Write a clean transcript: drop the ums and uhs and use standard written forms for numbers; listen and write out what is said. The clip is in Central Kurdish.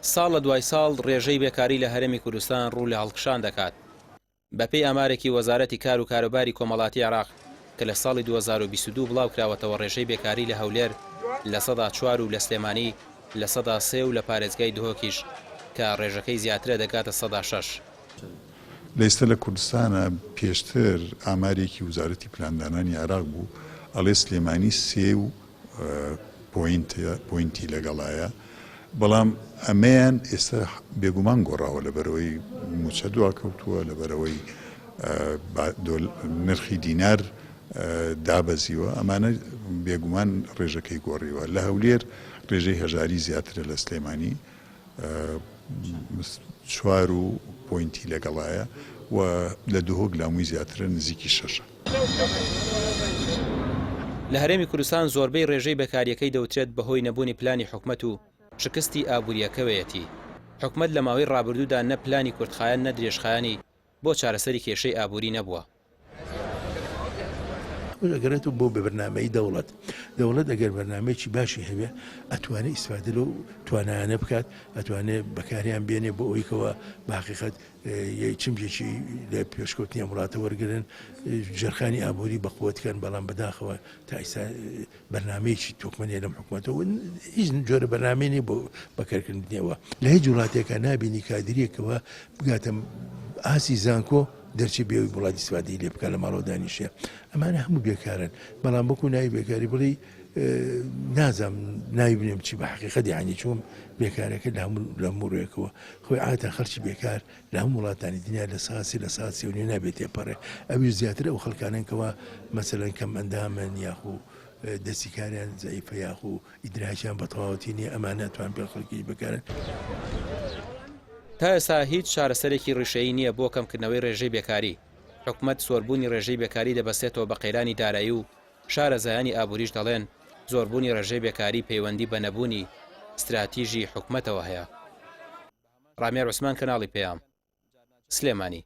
ساڵ لە دوای ساڵ ڕێژەی بێکاری لە هەرێمی کوردستان ڕوو لە هەڵکشان دەکات. بەپێی ئەمارێکی وەزارەتی کار و کاروباری کۆمەڵاتی عێراق کە لە ساڵی 2022 بڵاو کراوەتەوە ڕێژەی بێکاری لە هەولێر لە 4 و لە سلێمانی لە 3 و لە پارێزگای دهۆکیش کە ڕێژەکەی زیاترە دەگاتە 6. لە ئێستا لە کوردستانە پێشتر ئامارێکی وزارەتی پلاندانانی عێراق بوو ئەڵێ سلێمانی 3 پۆینتی لەگەڵایە، بەڵام ئەمەیان ئێستا بێگومان گۆڕاوە لەبەرەوەی موچە دواکەوتووە، لەبەرەوەی نرخی دینار دابەزیوە، ئەمانە بێگومان ڕێژەکەی گۆڕیوە. لە هەولێر ڕێژەی هەژاری زیاترە لە سلێمانی 4 پۆینتی لەگەڵایە و لە دهۆک لامووی زیاترە نزیکی 6. لە هەرێمی کوردستان زۆربەی ڕێژەی بێکاریەکەی دەوترێت بەهۆی نەبوونی پلانی حکومەت و شکستی ئابوووریەکەوەیەتی. حکومەت لە ماوەی ڕابردوودا نە پلانی کوردخایەن نە درێژخایەنی بۆ چارەسەری کێشەی ئابووری نەبووە. ئەگەرێتەوە بۆ بە بەرنامەی دەوڵەت ئەگەر بەرنامەیەکی باشی هەبێ ئەتوانێت ئیسفادە لەو توانایانە بکات، ئەتوانێت بەکاریان بێنێ بۆ ئەوەیکەوە باقیقەت چمجێکی لە پێشکەوتنی وڵاتە وەرگن جەرخانی ئابووری بەقوتکەن، بەڵام بەداخەوە تا ئیستا بەرنمەیەکی تۆکمەنێ لەم حکوومەتەوە هیچ جۆرە بەرنامێنی بۆ بەکارکردنیەوە. لە هیچ وڵاتێکە نابینی کادریەکەوە بگاتە ئاسی زانکۆ دەرچی بێوی وڵاتی سوادی لێ بکە لە ماڵەوە دانیشێ. ئەمانە هەموو بێکارن، بەڵام بەکو ناوی بێکاری بڵی نازام ناوی بنێم چی بە حقیقەت یعنی چۆن بێکارەکە لە هەموو ڕێکەوە خۆی ئاتا خەرچی بێکار لە هەموو وڵاتانی دنیا لە ساسی و نابێت تێپەڕێ. ئەوی زیاتر ئەو خەڵکاننکەوە مەسەلەن کەم ئەندامن یاخو دەستی کاریان زەیفە یاخو ئیدراکیان بە تەواوەتی نیە، ئەمانە توان پێ خەڵکی بەکارن. تا ئێستا هیچ چارەسەرێکی ڕیشەیی نییە بۆ کەمکردنەوەی ڕێژەی بێکاری. حکومەت سۆربوونی ڕێژەی بێکاری دەبەستێتەوە بە قەیرانی دارایی و شارەزایانی ئابووریش دەڵێن زۆربوونی ڕێژەی بێکاری پەیوەندی بە نەبوونی استراتیژی حکومەتەوە هەیە. ڕامێر عوسمان، کەناڵی پێام، سلێمانی.